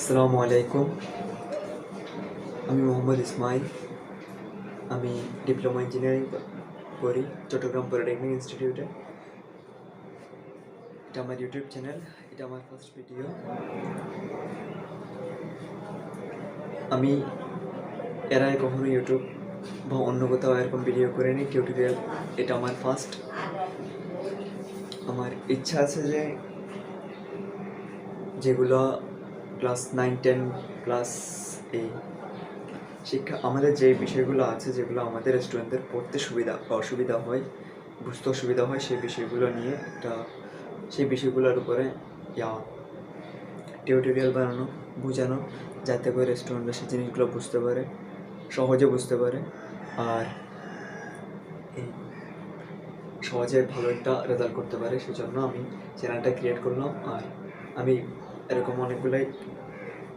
আসসালামু আলাইকুম। আমি মোহাম্মদ ইসমাইল। আমি ডিপ্লোমা ইঞ্জিনিয়ারিং করি চট্টগ্রাম পলিটেকনিক ইনস্টিটিউটে। এটা আমার ইউটিউব চ্যানেল, এটা আমার ফার্স্ট ভিডিও। আমি এর আগে কখনো ইউটিউব বা অন্য কোথাও এরকম ভিডিও করিনি, টিউটোরিয়াল এটা আমার ফার্স্ট। আমার ইচ্ছা আছে যে যেগুলো ক্লাস 9-10 ক্লাস এই শিক্ষা আমাদের যে বিষয়গুলো আছে, যেগুলো আমাদের স্টুডেন্টদের পড়তে অসুবিধা হয়, বুঝতে অসুবিধা হয়, সেই বিষয়গুলো নিয়ে সেই বিষয়গুলোর উপরে টিউটোরিয়াল বানানো, বোঝানো, যাতে করে স্টুডেন্টরা সেই জিনিসগুলো বুঝতে পারে, সহজে বুঝতে পারে, আর এই সহজে ভালো একটা রেজাল্ট করতে পারে। সেজন্য আমি চ্যানেলটা ক্রিয়েট করলাম। আর আমি এরকম অনেকগুলোই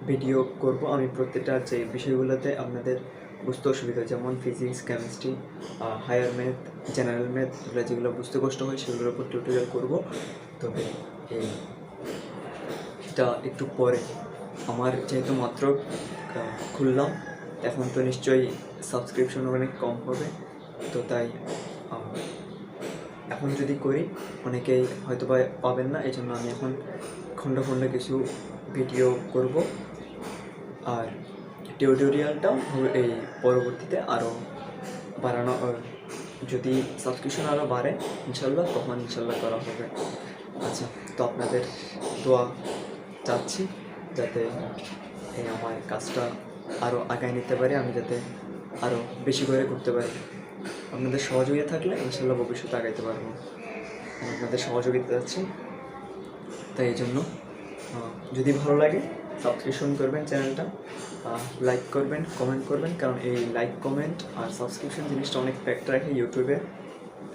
ভিডিও করব। আমি প্রত্যেকটা যে বিষয়গুলোতে আপনাদের বুঝতে অসুবিধা, যেমন physics, chemistry, higher math, general math, এগুলো যেগুলো বুঝতে কষ্ট হয় সেগুলোর উপর টিউটোরিয়াল করব। তবে এটা একটু পরে, আমার যেহেতু মাত্র খুললাম, এখন তো নিশ্চয়ই সাবস্ক্রিপশন অনেক কম হবে, তো তাই এখন যদি করি অনেকেই হয়তো পাবেন না। এই জন্য আমি এখন খণ্ড খণ্ড কিছু ভিডিও করব। আর টিউটোরিয়ালটাও এই পরবর্তীতে আরও বাড়ানো, যদি সাবস্ক্রিপশন আরও বাড়ে ইনশাল্লাহ, তখন ইনশাল্লাহ করা হবে। আচ্ছা, তো আপনাদের দোয়া চাচ্ছি যাতে আমার কাজটা আরও আগায় নিতে পারি, আমি যাতে আরও বেশি করে করতে পারি। আপনাদের সহযোগিতা থাকলে ইনশাল্লাহ ভবিষ্যতে আগাইতে পারবো। আপনাদের সহযোগিতা যাচ্ছি, তাই এই জন্য যদি ভালো লাগে সাবস্ক্রিপশন করবেন চ্যানেলটা, লাইক করবেন, কমেন্ট করবেন, কারণ এই লাইক, কমেন্ট আর সাবস্ক্রিপশন জিনিসটা অনেক ফ্যাক্ট রাখে ইউটিউবে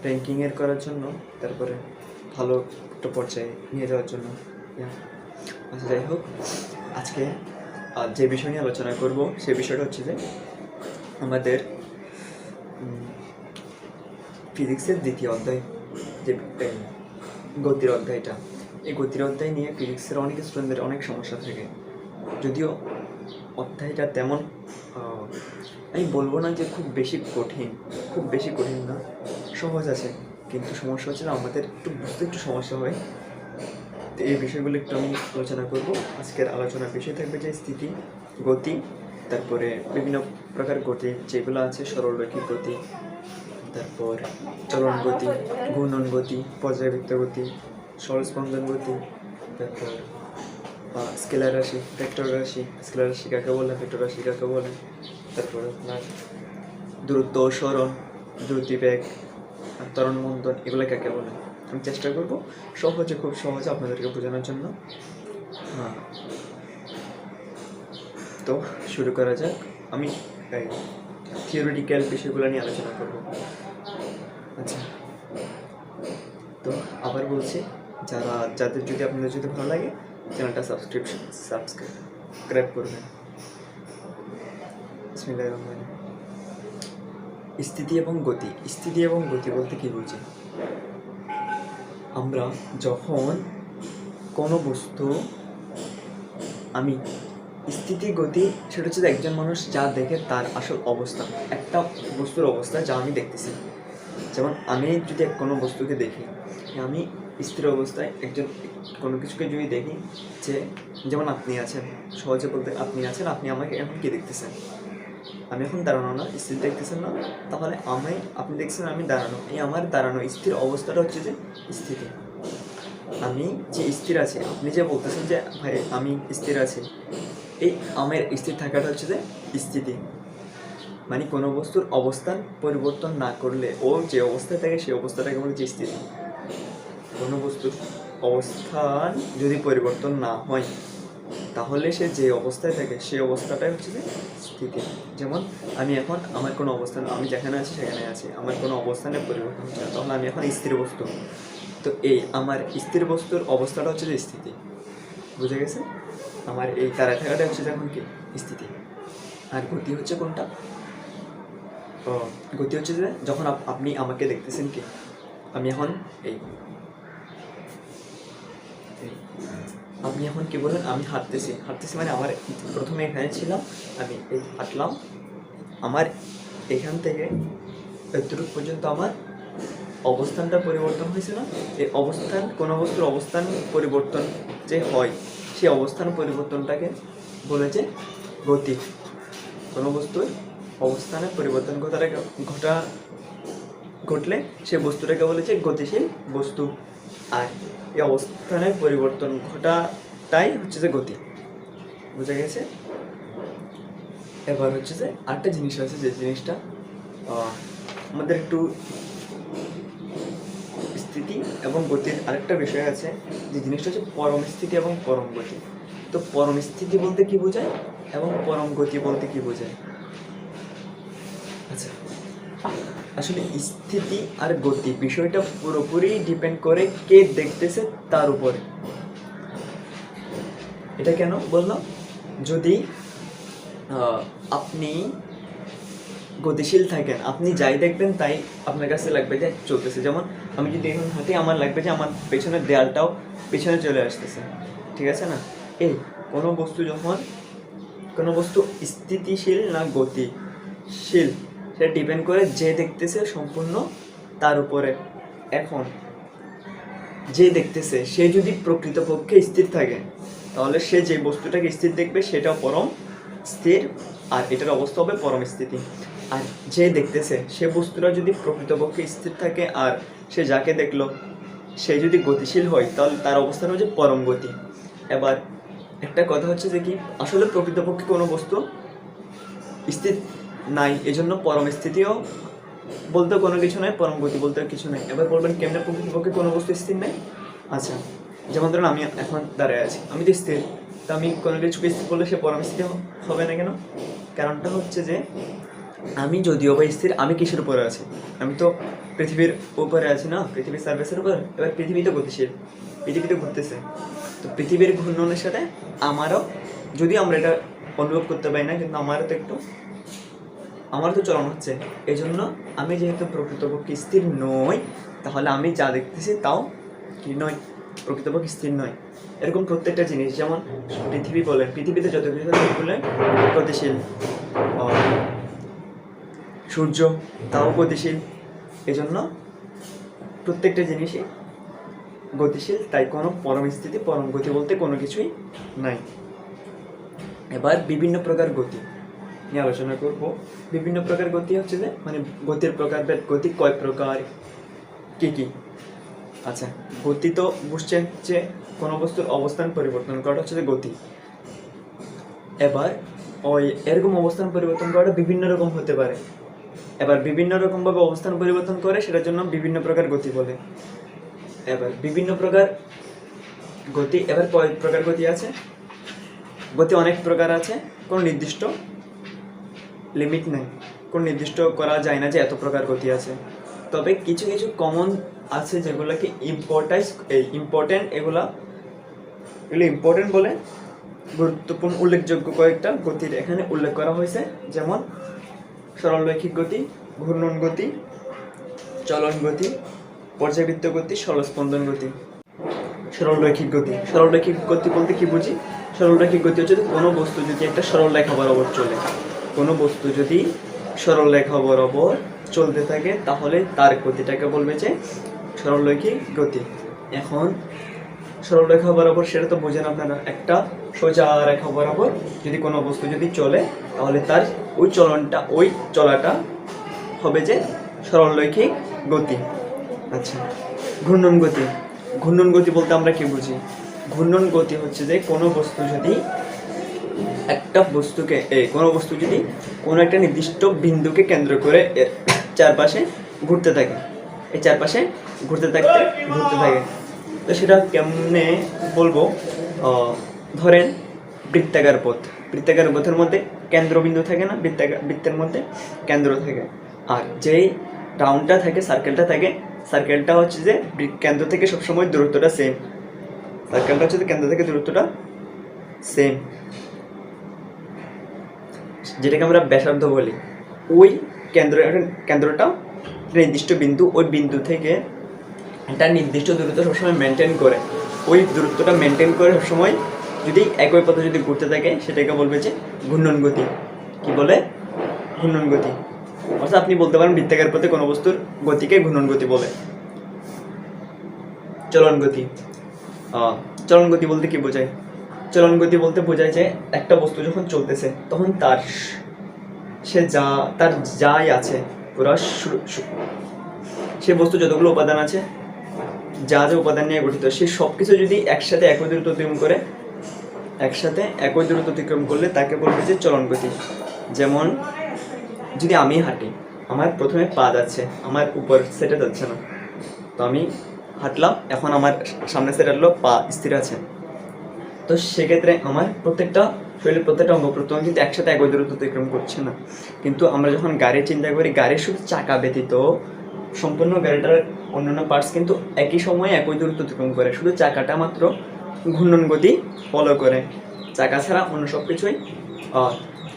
র্যাঙ্কিংয়ের করার জন্য, তারপরে ভালো একটা পর্যায়ে নিয়ে যাওয়ার জন্য। আচ্ছা, যাই হোক, আজকে যে বিষয় নিয়ে আলোচনা করব সেই বিষয়টা হচ্ছে যে আমাদের ফিজিক্সের দ্বিতীয় অধ্যায়, যে গতির অধ্যায়টা, এই গতির অধ্যায় নিয়ে ফিজিক্সের অনেক স্টুডেন্টদের অনেক সমস্যা থাকে। যদিও অধ্যায়টা তেমন আমি বলবো না যে খুব বেশি কঠিন না, সহজ আছে, কিন্তু সমস্যা হচ্ছে না আমাদের একটু বুঝতে একটু সমস্যা হয়। তো এই বিষয়গুলো একটু আমি আলোচনা করব। আজকের আলোচনার বিষয় থাকবে যে স্থিতি, গতি, তারপরে বিভিন্ন প্রকার গতি যেগুলো আছে, সরলরৈখিক গতি, তারপর চলন গতি, ঘূর্ণন গতি, পর্যায়বৃত্ত গতি, সরস্পন্দন গতি, তারপর স্কেলার রাশি, ভেক্টর রাশি, স্কেলার রাশি কাকে বলে, ভেক্টর রাশি কাকে বলে, তারপর আপনার দূরত্ব, সরণ, দ্রুতিবেগ, ত্বরণ মন্দন, এগুলো কাকে বলে। আমি চেষ্টা করব খুব সহজে আপনাদেরকে বোঝানোর জন্য। তো শুরু করা যাক। আমি থিওরিটিক্যাল বিষয়গুলো নিয়ে আলোচনা করব। আচ্ছা, তো আবার বলছি, আপনাদের যদি ভালো লাগে চ্যানেলটা সাবস্ক্রাইব করবেন। স্থিতি এবং গতি বলতে কি বুঝি? আমরা যখন কোনো বস্তু, আমি স্থিতি গতি সেটা হচ্ছে একজন মানুষ যা দেখে তার আসল অবস্থা, একটা বস্তুর অবস্থা যা আমি দেখতেছি। যেমন আমি যদি কোনো বস্তুকে দেখি, আমি স্থির অবস্থায় কোনো কিছুকে যদি দেখি, যে যেমন আপনি আছেন, সহজে বলতে আপনি আছেন, আপনি আমাকে এখন কি দেখতেছেন? আমি এখন দাঁড়ানো না, স্থির দেখতেছেন না, তাহলে আপনি দেখছেন আমি দাঁড়ানো, এই আমার দাঁড়ানো স্থির অবস্থাটা হচ্ছে যে স্থিতি। আমি যে স্থির আছি, আপনি যে বলতেছেন যে ভাই আমি স্থির আছি, এই আমার স্থির থাকাটা হচ্ছে যে স্থিতি। মানে কোনো বস্তুর অবস্থান পরিবর্তন না করলে ও যে অবস্থায় থাকে সেই অবস্থাটাকে বলে যে স্থিতি। কোনো বস্তুর অবস্থান যদি পরিবর্তন না হয়, তাহলে সে যে অবস্থায় থাকে সেই অবস্থাটাই হচ্ছে যে স্থিতি। যেমন আমি এখন আমার কোনো অবস্থান, আমি যেখানে আছি সেখানে আছি, আমার কোনো অবস্থানের পরিবর্তন হচ্ছে না, তখন আমি এখন স্থির বস্তু। তো এই আমার স্থির বস্তুর অবস্থাটা হচ্ছে যে স্থিতি। বুঝে গেছে? আমার এই দাঁড়ায় থাকাটা হচ্ছে যখন কি স্থিতি। আর গতি হচ্ছে কোনটা? গতি হচ্ছে যে যখন আপনি আমাকে দেখতেছেন কি, আমি এখন আপনি এখন কি বলেন, আমি হাঁটতেছি, হাঁটতেছি মানে আমার প্রথমে এখানে ছিলাম, আমি এই হাঁটলাম, আমার এখান থেকে এতটুকু পর্যন্ত আমার অবস্থানটা পরিবর্তন হয়েছে না? এই অবস্থান, কোনো বস্তুর অবস্থান পরিবর্তন যে হয়, সেই অবস্থান পরিবর্তনটাকে বলেছে গতি। কোনো বস্তুর অবস্থানের পরিবর্তন ঘটলে সে বস্তুটাকে বলেছে গতিশীল বস্তু। আর এই অবস্থানের পরিবর্তন ঘটাটাই হচ্ছে যে গতি। বুঝা গেছে? এবার হচ্ছে যে আরেকটা জিনিস আছে, যে জিনিসটা আমাদের একটু স্থিতি এবং গতির আরেকটা বিষয় আছে, যে জিনিসটা হচ্ছে পরম স্থিতি এবং পরম গতি। তো পরম স্থিতি বলতে কি বোঝায় এবং পরম গতি বলতে কি বোঝায়? আচ্ছা, আসলে স্থিতি আর গতি বিষয়টা পুরোপুরি ডিপেন্ড করে কে দেখতেছে তার উপরে। এটা কেন বললাম? যদি আপনি গতিশীল থাকেন, আপনি যাই দেখবেন তাই আপনার কাছে লাগবে যে চলতেছে। যেমন আমি যদি এখন হাঁটি, আমার লাগবে যে আমার পেছনের দেয়ালটাও পেছনে চলে আসতেছে, ঠিক আছে না? এই কোনো বস্তু স্থিতিশীল না গতিশীল, সেটা ডিপেন্ড করে যে দেখতেছে সম্পূর্ণ তার উপরে। এখন যে দেখতেছে সে যদি প্রকৃতপক্ষে স্থির থাকে, তাহলে সে যে বস্তুটাকে স্থির দেখবে সেটাও পরম স্থির, আর এটার অবস্থা হবে পরম স্থিতি। আর যে দেখতেছে সে বস্তুটা যদি প্রকৃতপক্ষে স্থির থাকে, আর সে যাকে দেখলো সে যদি গতিশীল হয়, তাহলে তার অবস্থান হচ্ছে পরম গতি। এবার একটা কথা হচ্ছে যে কি, আসলে প্রকৃতপক্ষে কোনো বস্তু স্থির নাই, এজন্য পরম স্থিতিও বলতে কোনো কিছু নাই, পরম গতি বলতে কিছু নাই। এবার বলবেন কেমনে প্রকৃতপক্ষে কোনো বস্তু স্থির নাই? আচ্ছা, যেমন ধরুন আমি এখন দাঁড়ায় আছি, আমি তো স্থির, তো আমি কোনো কিছুকে স্থির বললে সে পরম স্থির হবে না কেন? কারণটা হচ্ছে যে আমি যদিও বা স্থির, আমি কিসের উপরে আছি? আমি তো পৃথিবীর উপরে আছি না, পৃথিবীর সার্ফেসের উপর। এবার পৃথিবী তো গতিশীল, পৃথিবী তো ঘুরতেছে, তো পৃথিবীর ঘূর্ণনের সাথে আমারও, যদি আমরা এটা অনুভব করতে পারি না, কিন্তু আমারও তো চলন হচ্ছে। এই জন্য আমি যেহেতু প্রকৃতপক্ষে স্থির নই, তাহলে আমি যা দেখতেছি তাও কি নয়, প্রকৃতপক্ষে স্থির নয়। এরকম প্রত্যেকটা জিনিস, যেমন পৃথিবী বলেন, পৃথিবীতে যত কিছু বলে গতিশীল, সূর্য তাও গতিশীল। এজন্য প্রত্যেকটা জিনিসই গতিশীল, তাই কোনো পরম স্থিতি পরম গতি বলতে কোনো কিছুই নাই। এবার বিভিন্ন প্রকার গতি নিয়ে আলোচনা করব। বিভিন্ন প্রকার গতি হচ্ছে যে মানে গতির প্রকারভেদ, গতি কয় প্রকার, কি কি? আচ্ছা, গতি তো বুঝছেন যে কোনো বস্তুর অবস্থান পরিবর্তন করাটা হচ্ছে যে গতি। এবার ওই এরকম অবস্থান পরিবর্তন করাটা বিভিন্ন রকম হতে পারে। এবার বিভিন্ন রকমভাবে অবস্থান পরিবর্তন করে, সেটার জন্য বিভিন্ন প্রকার গতি বলে। এবার বিভিন্ন প্রকার গতি, এবার কয় প্রকার গতি আছে? গতি অনেক প্রকার আছে, কোনো নির্দিষ্ট লিমিট নেই, কোনো নির্দিষ্ট করা যায় না যে এত প্রকার গতি আছে। তবে কিছু কিছু কমন আছে যেগুলোকে ইম্পর্টেন্ট, এগুলো ইম্পর্টেন্ট বলে গুরুত্বপূর্ণ উল্লেখযোগ্য কয়েকটা গতির এখানে উল্লেখ করা হয়েছে। যেমন সরলরৈখিক গতি, ঘূর্ণন গতি, চলন গতি, পর্যাবৃত্ত গতি, সরলস্পন্দন গতি। সরলরৈখিক গতি বলতে কি বুঝি? সরলরৈখিক গতি হচ্ছে কোনো বস্তু যদি একটা সরল রেখা বরাবর চলে, কোনো বস্তু যদি সরল রেখা বরাবর চলতে থাকে, তাহলে তার গতিটাকে বলবে যে সরলরৈখিক গতি। এখন সরল রেখা বরাবর সেটা তো বোঝেন আপনারা, একটা সোজা রেখা বরাবর যদি কোনো বস্তু যদি চলে, তাহলে তার ওই চলাটা হবে যে সরলরৈখিক গতি। আচ্ছা, ঘূর্ণন গতি বলতে আমরা কি বুঝি? ঘূর্ণন গতি হচ্ছে যে কোনো বস্তু যদি কোনো একটা নির্দিষ্ট বিন্দুকে কেন্দ্র করে এর চারপাশে ঘুরতে থাকে, এই চারপাশে ঘুরতে থাকে। তো সেটা কেমনে বলবো? ধরেন বৃত্তাকার পথের মধ্যে কেন্দ্রবিন্দু থাকে না, বৃত্তের মধ্যে কেন্দ্র থাকে, আর যেই রাউন্ডটা থাকে, সার্কেলটা হচ্ছে যে কেন্দ্র থেকে সবসময় দূরত্বটা সেম, যেটাকে আমরা ব্যাসার্ধ বলি। ওই কেন্দ্রটা নির্দিষ্ট বিন্দু, ওই বিন্দু থেকে একটা নির্দিষ্ট দূরত্ব সবসময় মেনটেন করে। ওই দূরত্বটা মেনটেন করে সবসময় যদি একই পথে যদি ঘুরতে থাকে সেটাকে বলবে যে ঘূর্ণন গতি। কি বলে? ঘূর্ণন গতি। অর্থাৎ আপনি বলতে পারেন বৃত্তাকার পথে কোনো বস্তুর গতিকে ঘূর্ণন গতি বলে। চলন গতি। চলন গতি বলতে কি বোঝায়? চলন গতি বলতে বোঝায় যে একটা বস্তু যখন চলতেছে তখন তার যাই আছে পুরা সে বস্তু যতগুলো উপাদান আছে, যা যা উপাদান নিয়ে গঠিত, সে সব কিছু যদি একসাথে একই দূরত্ব অতিক্রম করলে তাকে বলবে যে চলন গতি। যেমন যদি আমি হাঁটি, আমার প্রথমে পা যাচ্ছে, আমার উপর সেটে যাচ্ছে না, তো আমি হাঁটলাম, এখন আমার সামনে সেট হাঁটলো, পা স্থির আছে, তো সেক্ষেত্রে আমার শরীরের প্রত্যেকটা অঙ্গ প্রত্যঙ্গ কিন্তু একসাথে একই দূরত্ব অতিক্রম করছে না। কিন্তু আমরা যখন গাড়ির চিন্তা করি, গাড়ির শুধু চাকা ব্যতীত সম্পূর্ণ গাড়িটার অন্যান্য পার্টস কিন্তু একই সময়ে একই দূরত্ব অতিক্রম করে, শুধু চাকাটা মাত্র ঘূর্ণন গতি ফলো করে। চাকা ছাড়া অন্য সব কিছুই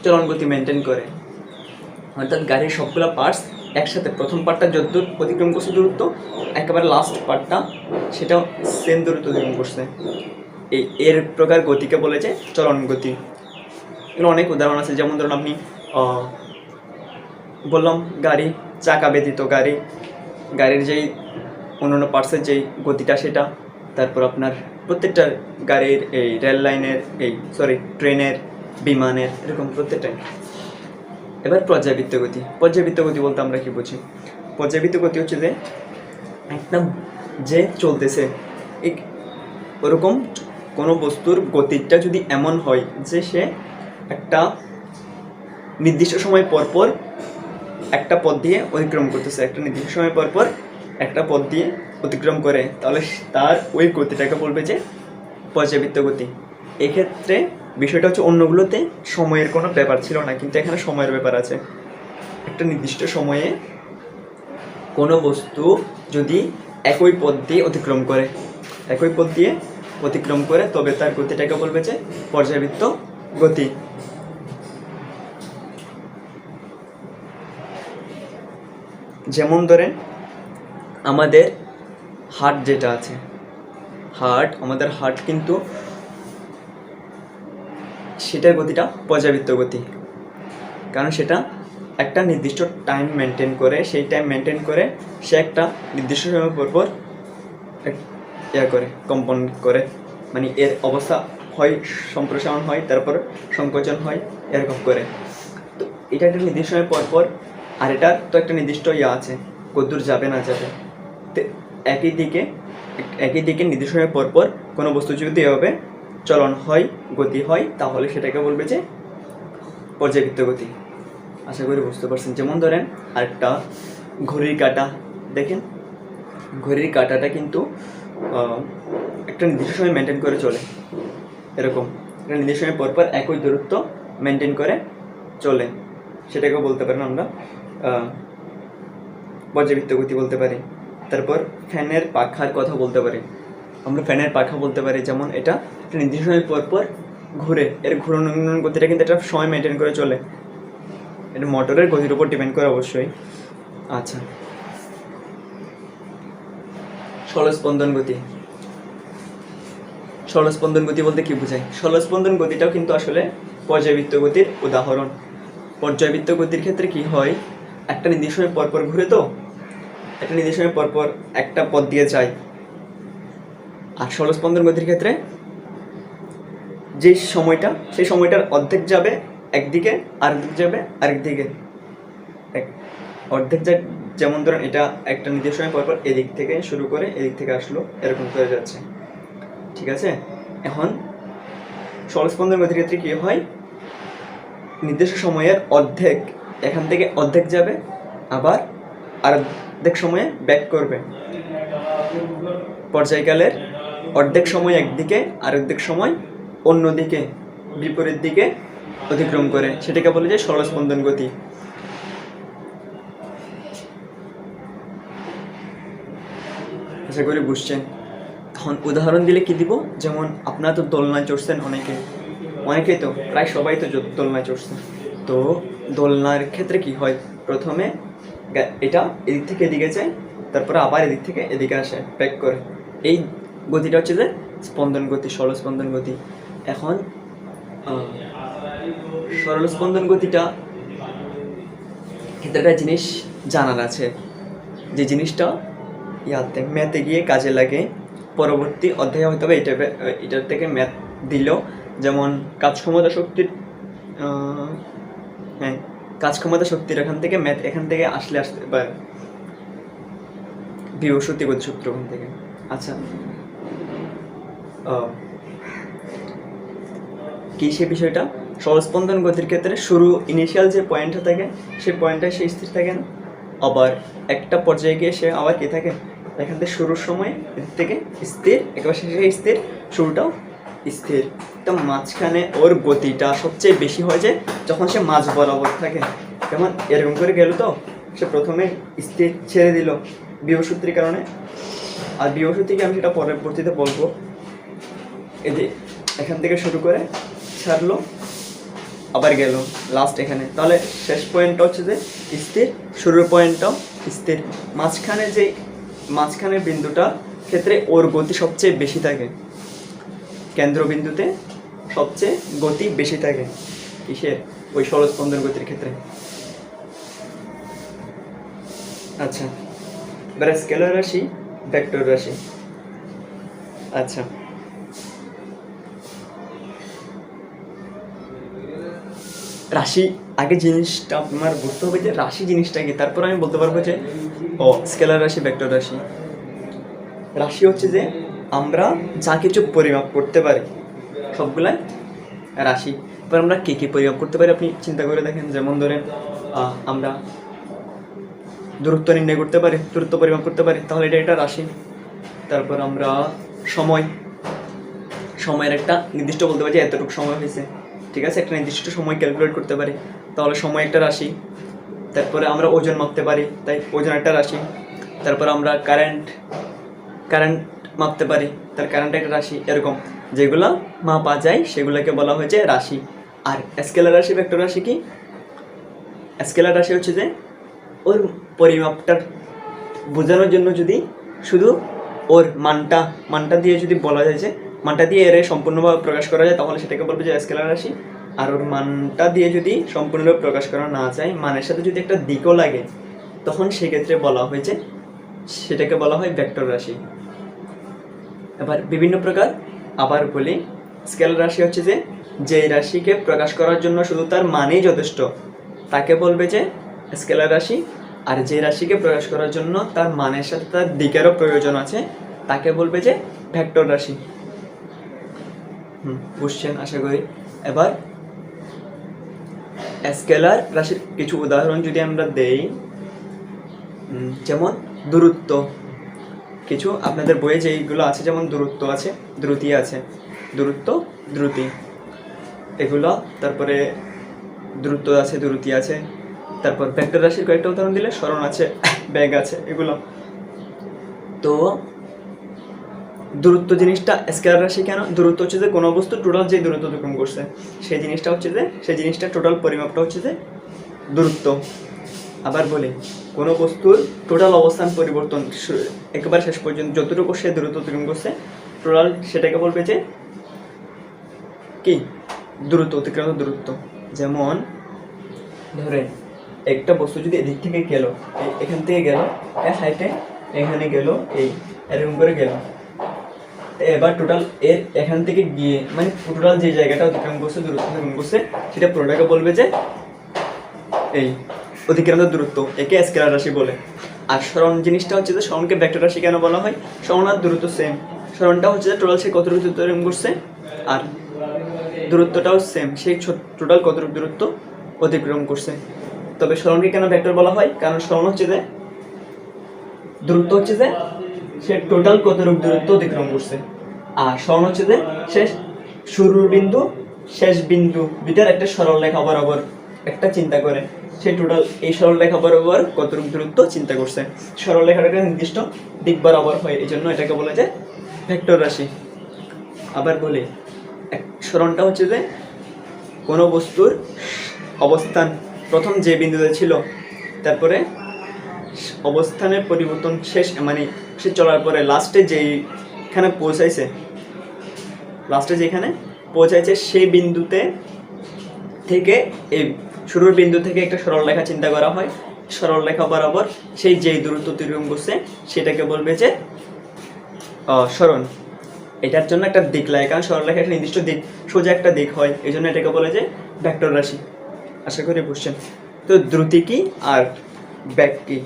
চলন গতি মেনটেন করে। অর্থাৎ গাড়ির সবগুলো পার্টস একসাথে প্রথম পার্টটা যতদূর অতিক্রম করছে দূরত্ব, একেবারে লাস্ট পার্টটা সেটাও সেম দূরত্ব অতিক্রম করছে। এর প্রকার গতিকে বলেছে চলন গতি। এগুলো অনেক উদাহরণ আছে। যেমন ধরুন আপনি বললাম গাড়ি, চাকা ব্যতীত গাড়ির যেই অন্যান্য পার্টসের যেই গতিটা সেটা, তারপর আপনার প্রত্যেকটা গাড়ির এই রেল লাইনের ট্রেনের, বিমানের, এরকম প্রত্যেকটাই। এবার পর্যায়বৃত্ত গতি বলতে আমরা কি বুঝি? পর্যায়বৃত্ত গতি হচ্ছে যে একটা যে চলতেছে, ওরকম কোনো বস্তুর গতিটা যদি এমন হয় যে সে একটা নির্দিষ্ট সময় পরপর একটা পথ দিয়ে অতিক্রম করতেছে, একটা নির্দিষ্ট সময় পরপর একটা পথ দিয়ে অতিক্রম করে, তাহলে তার ওই গতিটাকে বলবে যে পর্যায়বৃত্ত গতি। এক্ষেত্রে বিষয়টা হচ্ছে অন্যগুলোতে সময়ের কোনো ব্যাপার ছিল না, কিন্তু এখানে সময়ের ব্যাপার আছে। একটা নির্দিষ্ট সময়ে কোনো বস্তু যদি একই পথ দিয়ে অতিক্রম করে তবে তার গতিটাকে বলবে যে পর্যায়বৃত্ত গতি। যেমন ধরেন আমাদের হার্ট যেটা আছে, আমাদের হার্ট কিন্তু সেটার গতিটা পর্যায়বৃত্ত গতি, কারণ সেটা একটা নির্দিষ্ট টাইম মেনটেন করে, সেই টাইম মেনটেন করে সে একটা নির্দিষ্ট সময় পরপর কম্পন করে, মানে এর অবস্থা হয় সম্প্রসারণ হয়, তারপর সংকোচন হয়, এরকম করে। তো এটা একটা নির্দিষ্ট সময় পরপর, আর এটার তো একটা নির্দিষ্ট আছে কতদূর যাবে না যাবে। তো একই দিকে নির্দিষ্ট সময় পরপর কোনো বস্তু যদি এভাবে চলন হয়, গতি হয়, তাহলে সেটাকে বলবে যে পর্যায়বৃত্ত গতি। আশা করি বুঝতে পারছেন। যেমন ধরেন আরেকটা ঘড়ির কাঁটা, দেখেন ঘড়ির কাঁটাটা কিন্তু একটা নির্দিষ্ট সময় মেনটেন করে চলে, এরকম একটা নির্দিষ্ট সময় পরপর একই দূরত্ব মেনটেন করে চলে, সেটাকেও বলতে পারেন আমরা পর্যায়বৃত্ত গতি বলতে পারি। তারপর ফ্যানের পাখার কথা বলতে পারি, আমরা ফ্যানের পাখা বলতে পারি, যেমন এটা একটা নির্দিষ্ট সময় পরপর ঘুরে, এর ঘূর্ণন গতিটা কিন্তু একটা সময় মেনটেন করে চলে, এটা মোটরের গতির উপর ডিপেন্ড করে অবশ্যই। আচ্ছা, ষোলস্পন্দন গতি বলতে কি বোঝায়? ষোলস্পন্দন গতিটাও কিন্তু আসলে পর্যায়বৃত্ত গতির উদাহরণ। পর্যায়বৃত্ত গতির ক্ষেত্রে কি হয়, একটা নির্দিষ্ট সময় পরপর ঘুরে, তো একটা নির্দিষ্ট সময় পরপর একটা পথ দিয়ে যায়। আর ষোলস্পন্দন গতির ক্ষেত্রে যে সময়টা, সেই সময়টার অর্ধেক যাবে একদিকে, আরেকদিক যাবে আরেকদিকে, অর্ধেক যায়। যেমন ধরেন এটা একটা নির্দিষ্ট সময় পরপর এদিক থেকে শুরু করে এদিক থেকে আসলো, এরকম করে যাচ্ছে, ঠিক আছে। এখন ষোলস্পন্দন গতির ক্ষেত্রে কী হয়, নির্দিষ্ট সময়ের অর্ধেক এখান থেকে অর্ধেক যাবে, আবার অর্ধেক সময়ে ব্যাক করবে। পর্যায়কালের অর্ধেক সময় একদিকে, আর অর্ধেক সময় অন্যদিকে বিপরীত দিকে অতিক্রম করে, সেটাকে বলে যে ষোলস্পন্দন গতি। আশা করি বুঝছেন। তখন উদাহরণ দিলে কি দিব, যেমন আপনারা তো দোলনায় চড়ছেন, অনেকেই তো প্রায় সবাই তো দোলনায় চড়ছেন। তো দোলনার ক্ষেত্রে কি হয়, প্রথমে এটা এদিক থেকে এদিকে যায়, তারপরে আবার এদিক থেকে এদিকে আসে, ব্যাক করে। এই গতিটা হচ্ছে যে স্পন্দন গতি, সরল স্পন্দন গতি। এখন সরল স্পন্দন গতিটা ক্ষেত্রে একটা জিনিস জানার আছে, যে জিনিসটা ইয়াতে ম্যাথে গিয়ে কাজে লাগে। পরবর্তী অধ্যায়ে হয়তো এটার থেকে ম্যাথ দিল, যেমন কাজ ক্ষমতা শক্তির হ্যাঁ কাজ ক্ষমতা শক্তির এখান থেকে ম্যাথ এখান থেকে আসতে পারে, বিভব শক্তি গতিসূত্র ওখান থেকে। আচ্ছা, কি সে বিষয়টা, সরল স্পন্দন গতির ক্ষেত্রে শুরু ইনিশিয়াল যে পয়েন্টটা থাকে সেই পয়েন্টটা সে স্থির থাকে না, আবার একটা পর্যায়ে গিয়ে সে আবার কি থাকে, এখান থেকে শুরুর সময় এর থেকে স্থির, একেবারে শেষে স্থির, শুরুটাও স্থির। তো মাঝখানে ওর গতিটা সবচেয়ে বেশি হয় যে যখন সে মাঝ বরাবর থাকে, যেমন এরকম করে গেল, তো সে প্রথমে স্থির ছেড়ে দিল বিভব শক্তির কারণে, আর বিভব শক্তিকে আমি সেটা পরবর্তীতে বলবো। এই যে এখান থেকে শুরু করে ছাড়লো, আবার গেল লাস্ট এখানে, তাহলে শেষ পয়েন্টটা হচ্ছে যে স্থির, শুরুর পয়েন্টটাও স্থির। মাঝখানের বিন্দুটা ক্ষেত্রে ওর গতি সবচেয়ে বেশি থাকে, কেন্দ্রবিন্দুতে সবচেয়ে গতি বেশি থাকে কিসের, ওই সরল স্পন্দন গতির ক্ষেত্রে। আচ্ছা, এবারে স্কেলার রাশি, ভেক্টর রাশি। আচ্ছা, রাশি আগে জিনিসটা আপনার বুঝতে হবে যে রাশি জিনিসটা কি, তারপর আমি বলতে পারবো যে স্কেলার রাশি, ভেক্টর রাশি। রাশি হচ্ছে যে আমরা যা কিছু পরিমাপ করতে পারি সবগুলাই রাশি। এবার আমরা কী কী পরিমাপ করতে পারি আপনি চিন্তা করে দেখেন, যেমন ধরেন আমরা দূরত্ব নির্ণয় করতে পারি, দূরত্ব পরিমাপ করতে পারি, তাহলে এটা একটা রাশি। তারপর আমরা সময়ের একটা নির্দিষ্ট বলতে পারি যে এতটুকু সময় হয়েছে, ঠিক আছে, একটা নির্দিষ্ট সময় ক্যালকুলেট করতে পারি, তাহলে সময় একটা রাশি। তারপরে আমরা ওজন মাপতে পারি, তাই ওজন একটা রাশি। তারপর আমরা কারেন্ট মাপতে পারি, তার কারেন্ট একটা রাশি। এরকম যেগুলো মাপা যায় সেগুলোকে বলা হয়েছে রাশি। আর স্কেলার রাশি, ভেক্টর রাশি কি, স্কেলার রাশি হচ্ছে যে ওর পরিমাপটার বোঝানোর জন্য যদি শুধু ওর মানটা দিয়ে যদি বলা যায় যে মানটা দিয়ে এর সম্পূর্ণভাবে প্রকাশ করা যায়, তাহলে সেটাকে বলবে যে স্কেলার রাশি। আর ওর মানটা দিয়ে যদি সম্পূর্ণভাবে প্রকাশ করা না যায়, মানের সাথে যদি একটা দিকও লাগে, তখন সেক্ষেত্রে বলা হয়েছে, সেটাকে বলা হয় ভেক্টর রাশি। এবার বিভিন্ন প্রকার আবার বলি, স্কেলার রাশি হচ্ছে যে যেই রাশিকে প্রকাশ করার জন্য শুধু তার মানেই যথেষ্ট, তাকে বলবে যে স্কেলার রাশি। আর যে রাশিকে প্রকাশ করার জন্য তার মানের সাথে তার দিকেরও প্রয়োজন আছে, তাকে বলবে যে ভেক্টর রাশি। বুঝছেন আশা করি। এবার স্কেলার রাশির কিছু উদাহরণ যদি আমরা দেই, যেমন দূরত্ব, কিছু আপনাদের বইয়ে যেইগুলো আছে, যেমন দূরত্ব আছে, দ্রুতি আছে, দূরত্ব, দ্রুতি এগুলো, তারপরে দূরত্ব আছে, দ্রুতি আছে। তারপর ভেক্টর রাশির কয়েকটা উদাহরণ দিলে সরণ আছে, বেগ আছে, এগুলো। তো দূরত্ব জিনিসটা স্কেলার রাশি কেন? দূরত্ব হচ্ছে যে কোনো বস্তু টোটাল যে দূরত্ব অতিক্রম করছে সেই জিনিসটা টোটাল পরিমাপটা হচ্ছে যে দূরত্ব। আবার বলি, কোনো বস্তুর টোটাল অবস্থান পরিবর্তন একেবারে শেষ পর্যন্ত যতটুকু সে দূরত্ব অতিক্রম করছে টোটাল, সেটাকে বলবে যে কি, দূরত্ব, অতিক্রান্ত দূরত্ব। যেমন ধরেন একটা বস্তু যদি এদিক থেকে গেল, এখান থেকে গেল হাইটে, এখানে গেল, এরকম করে গেল, এবার টোটাল এর এখান থেকে গিয়ে মানে টোটাল যে জায়গাটা অতিক্রম করছে, দূরত্ব অতিক্রম করছে, সেটা পুরোটাকে বলবে যে এই অতিক্রান্ত দূরত্ব, একে স্কেলার রাশি বলে। আর সরণ জিনিসটা হচ্ছে যে সরণকে ভেক্টর রাশি কেন বলা হয়? সরণ আর দূরত্ব সেম, সরণটা হচ্ছে যে টোটাল সে কতটুকু অতিক্রম করছে, আর দূরত্বটাও সেম, সেই টোটাল কতটুকু দূরত্ব অতিক্রম করছে। তবে সরণকে কেন ভেক্টর বলা হয়? কারণ সরণ হচ্ছে যে দূরত্ব হচ্ছে যে সে টোটাল কতটুকু দূরত্ব অতিক্রম করছে, আর সরণ হচ্ছে যে শেষ শুরুর বিন্দু শেষ বিন্দু দুইটার একটা সরল রেখা বরাবর একটা চিন্তা করে, সে টোটাল এই সরল রেখা বরাবর কতটুকু দূরত্ব চিন্তা করছে। সরল রেখাটা একটা নির্দিষ্ট দিক বরাবর হয়, এই জন্য এটাকে বলা যায় ভেক্টর রাশি। আবার বলি, সরণটা হচ্ছে যে কোনো বস্তুর অবস্থান প্রথম যে বিন্দুতে ছিল, তারপরে অবস্থানের পরিবর্তন শেষ মানে সে চলার পরে লাস্টে যেইখানে পৌঁছাইছে লাস্টে যেখানে পৌঁছাইছে সেই বিন্দুতে থেকে এই শুরুর বিন্দু থেকে একটা সরলরেখা চিন্তা করা হয়, সরলরেখা বরাবর সেই যেই দূরত্ব অতিক্রম করছে সেটাকে বলবে যে সরণ। এটার জন্য একটা দিক লাগে, কারণ সরলরেখা একটা নির্দিষ্ট দিক, সোজা একটা দিক হয়, এই জন্য এটাকে বলে যে ভেক্টর রাশি। আশা করি বুঝছেন। তো দ্রুতি কি আর ব্যাক কি?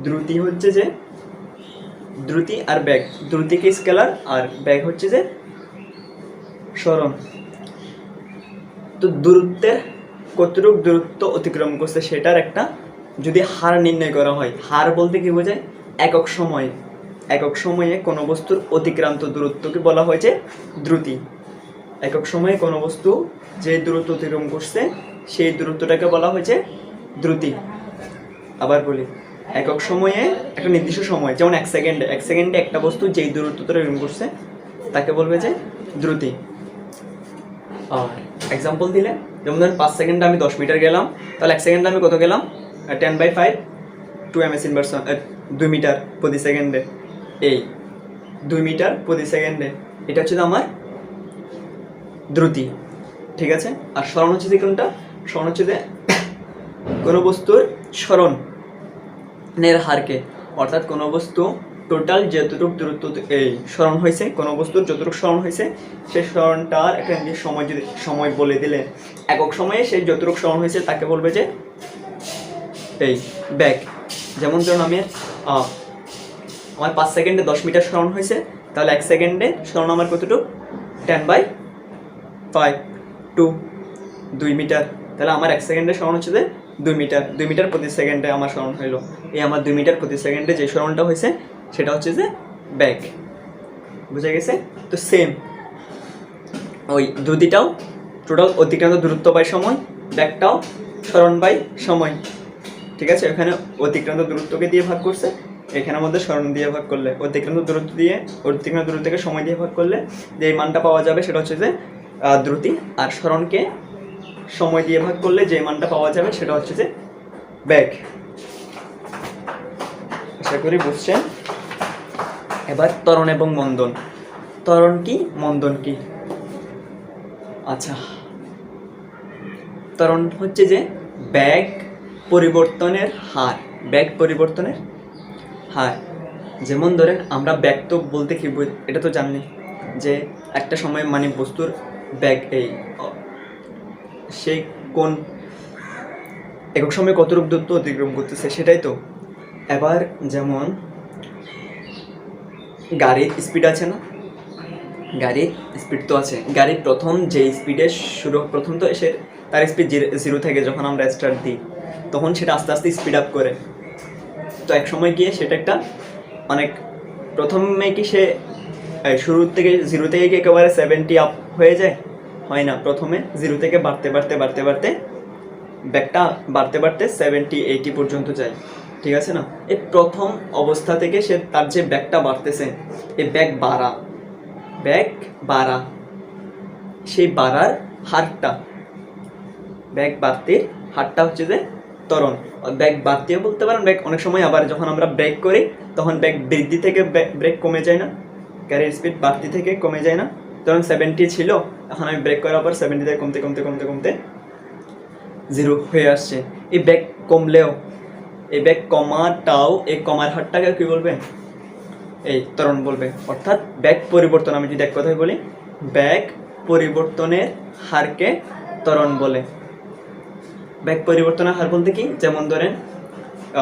দ্রুতি হচ্ছে যে দ্রুতি আর ব্যাক, দ্রুতি কি স্কেলার আর ব্যাক হচ্ছে যে সরণ। তো দূরত্বের কতটুকু দূরত্ব অতিক্রম করছে সেটার একটা যদি হার নির্ণয় করা হয়, হার বলতে কি বোঝায়? একক সময়ে কোনো বস্তুর অতিক্রান্ত দূরত্বকে বলা হয়েছে দ্রুতি। একক সময়ে কোনো বস্তু যে দূরত্ব অতিক্রম করছে সেই দূরত্বটাকে বলা হয়েছে দ্রুতি। আবার বলি, একক সময়ে একটা নির্দিষ্ট সময়, যেমন এক সেকেন্ডে একটা বস্তু যেই দূরত্ব অতিক্রম করছে তাকে বলবে যে দ্রুতি। আর এক্সাম্পল দিলে, যেমন ধরেন 5 সেকেন্ডে আমি 10 মিটার গেলাম, তাহলে 1 সেকেন্ডে আমি কত গেলাম? 10/5 2 ms ইনভার্স 2 মিটার প্রতি সেকেন্ডে। এই 2 মিটার প্রতি সেকেন্ডে এটা হচ্ছে আমার দ্রুতি, ঠিক আছে। আর সরণ হচ্ছে যে কোনটা? সরণ হচ্ছে যে কোনো বস্তুর সরণের হারকে, অর্থাৎ কোনো বস্তু টোটাল যতটুকু দূরত্ব এই সরণ হয়েছে, কোনো বস্তুর যতটুকু সরণ হয়েছে সেই সরণটার একটা নির্দিষ্ট সময়, যদি সময় বলে দিলে একক সময়ে সেই যতটুকু সরণ হয়েছে তাকে বলবে যে এই ব্যাক। যেমন ধরুন আমার 5 সেকেন্ডে 10 মিটার সরণ হয়েছে, তাহলে 1 সেকেন্ডে সরণ আমার কতটুকু? 10/5 2 মিটার। তাহলে আমার 1 সেকেন্ডে সরণ হচ্ছে যে 2 মিটার প্রতি সেকেন্ডে আমার সরণ হইলো। এই আমার 2 মিটার প্রতি সেকেন্ডে যে সরণটা হয়েছে সেটা হচ্ছে যে ব্যাক। বুঝা গেছে? তো সেম ওই দ্রুতিটাও টোটাল অতিক্রান্ত দূরত্ব বাই সময়, ব্যাকটাও সরণ বাই সময়, ঠিক আছে। এখানে অতিক্রান্ত দূরত্বকে দিয়ে ভাগ করছে, এখানের মধ্যে সরণ দিয়ে ভাগ করলে অতিক্রান্ত দূরত্বকে সময় দিয়ে ভাগ করলে যে মানটা পাওয়া যাবে সেটা হচ্ছে যে দ্রুতি। আর সরণকে সময় দিয়ে ভাগ করলে যে মানটা পাওয়া যাবে সেটা হচ্ছে যে ব্যাক। আশা করি বুঝছেন। এবার ত্বরণ এবং মন্দন। ত্বরণ কি, মন্দন কি? আচ্ছা, ত্বরণ হচ্ছে যে বেগ পরিবর্তনের হার, যেমন ধরেন আমরা বেগ তো বলতে কি এটা তো জানি যে একটা সময় মানে বস্তুর বেগ এই সে কোন একক সময় কতটুকু দূরত্ব অতিক্রম করতেছে সেটাই তো। এবার যেমন গাড়ির স্পিড আছে না, গাড়ির স্পিড তো আছে, গাড়ির প্রথম যে স্পিডে প্রথম তো এসে তার স্পিড 0 থেকে যখন আমরা স্টার্ট দিই তখন সেটা আস্তে আস্তে স্পিড আপ করে। তো এক সময় গিয়ে সেটা একটা অনেক, প্রথমে কি সে শুরুর থেকে 0 থেকে কি একেবারে 70 আপ হয়ে যায়? হয় না, প্রথমে 0 থেকে বাড়তে ব্যাগটা বাড়তে 70-80 পর্যন্ত যায়, ঠিক আছে না। এই প্রথম অবস্থা থেকে সে তার যে ব্যাগটা বাড়তেছে, এই ব্যাগ বাড়া সেই বাড়ার হারটা, ব্যাগ বাড়তির হারটা হচ্ছে যে ত্বরণ। ব্যাগ বাড়তিও বলতে পারেন, ব্যাগ অনেক সময় আবার যখন আমরা ব্রেক করি তখন ব্যাগ বৃদ্ধি থেকে ব্রেক কমে যায় না, গাড়ির স্পিড বাড়তি থেকে কমে যায় না। তখন 70 ছিল, এখন আমি ব্রেক করার পর 70 থেকে কমতে 0 হয়ে আসছে। এই ব্যাগ কমলেও, এই ব্যাগ কমাটাও, এই কমার হারটাকে কী বলবে? এই ত্বরণ বলবে। অর্থাৎ ব্যাগ পরিবর্তন, আমি যদি এক কথায় বলি, ব্যাগ পরিবর্তনের হারকে ত্বরণ বলে। ব্যাগ পরিবর্তনের হার বলতে কি, যেমন ধরেন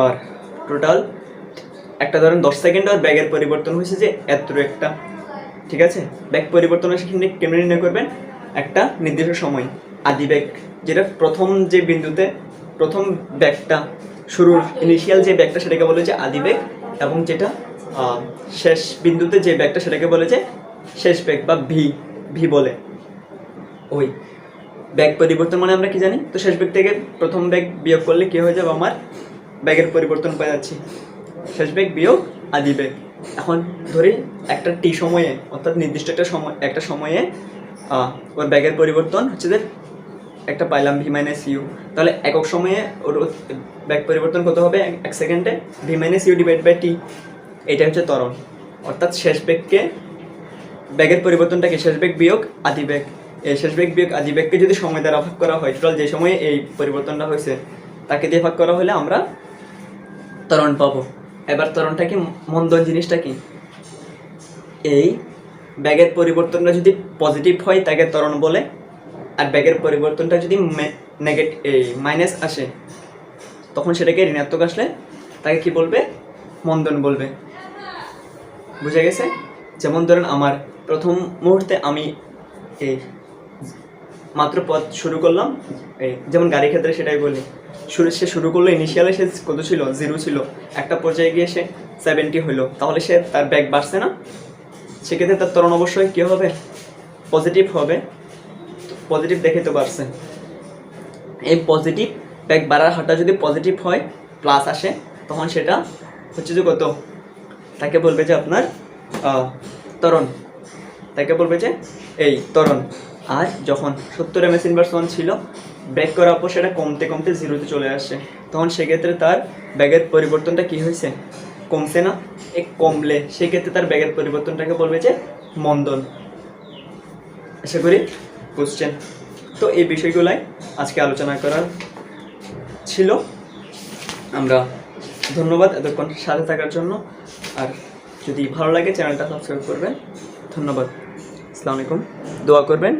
আর টোটাল একটা ধরেন 10 সেকেন্ড আর ব্যাগের পরিবর্তন হয়েছে যে এতটুকু একটা, ঠিক আছে। ব্যাগ পরিবর্তনের সেখানে কেমন নির্ণয় করবেন? একটা নির্দিষ্ট সময়, আদি ব্যাগ, যেটা প্রথম যে বিন্দুতে প্রথম ব্যাগটা শুরুর ইনিশিয়াল যে ব্যাগটা সেটাকে বলে যে আদি ব্যাগ, এবং যেটা শেষ বিন্দুতে যে ব্যাগটা সেটাকে বলে যে শেষ ব্যাগ বা ভি বলে। ওই ব্যাগ পরিবর্তন মানে আমরা কি জানি? তো শেষ ব্যাগ থেকে প্রথম ব্যাগ বিয়োগ করলে কি হয়ে যাবে? আমার ব্যাগের পরিবর্তন পেয়ে যাচ্ছি, শেষ ব্যাগ বিয়োগ আদি ব্যাগ। এখন ধরি একটা টি সময়ে, অর্থাৎ নির্দিষ্ট একটা সময়ে ওর ব্যাগের পরিবর্তন হচ্ছে যে একটা পাইলাম v-u, তাহলে একক সময়ে ওর ব্যাগ পরিবর্তন কত হবে? 1 সেকেন্ডে v-u/t। এটা হচ্ছে ত্বরণ। অর্থাৎ শেষ বেগকে বেগের পরিবর্তনটাকে শেষ বেগ বিয়োগ আদি বেগ, এই শেষ বেগ বিয়োগ আদি বেগকে যদি সময় দ্বারা ভাগ করা হয়, টোটাল যে সময়ে এই পরিবর্তনটা হয়েছে তাকে দিয়ে ভাগ করা হলে আমরা ত্বরণ পাবো। এবার ত্বরণটা কি, মন্দন জিনিসটা কি, এই ব্যাগের পরিবর্তনটা যদি পজিটিভ হয় তাকে ত্বরণ বলে, আর ব্যাগের পরিবর্তনটা যদি মাইনাস আসে তখন সেটাকে ঋণাত্মক আসলে তাকে কি বলবে, মন্দন বলবে। বুঝে গেছে? যেমন ধরেন আমার প্রথম মুহূর্তে আমি এই মাত্র পথ শুরু করলাম, এই যেমন গাড়ির ক্ষেত্রে সেটাই বলি, সে শুরু করলো, ইনিশিয়ালে সে কত ছিল, 0 ছিল, একটা পর্যায়ে গিয়ে সে 70 হলো, তাহলে সে তার ব্যাগ বাড়ছে না, সেক্ষেত্রে তার ত্বরণ অবশ্যই কী হবে, পজিটিভ হবে। পজিটিভ দেখে তো বাড়ছে, এই পজিটিভ ব্যাগ বাড়ার হারটা যদি পজিটিভ হয়, প্লাস আসে, তখন সেটা হচ্ছে যে কত, তাকে বলবে যে আপনার ত্বরণ, তাকে বলবে যে এই ত্বরণ। আর যখন 70 m/s ছিল, ব্রেক করার পর সেটা কমতে কমতে 0-তে চলে আসে, তখন সেক্ষেত্রে তার ব্যাগের পরিবর্তনটা কি হয়েছে, কমছে না, কমলে সেক্ষেত্রে তার ব্যাগের পরিবর্তনটাকে বলবে যে মন্দন। আশা করি বুঝছেন। তো এই বিষয়গুলাই আজকে আলোচনা করার ছিল। আমরা ধন্যবাদ এতক্ষণ সাথে থাকার জন্য, আর যদি ভালো লাগে চ্যানেলটা সাবস্ক্রাইব করবেন। ধন্যবাদ, আসসালামু আলাইকুম, দোয়া করবেন।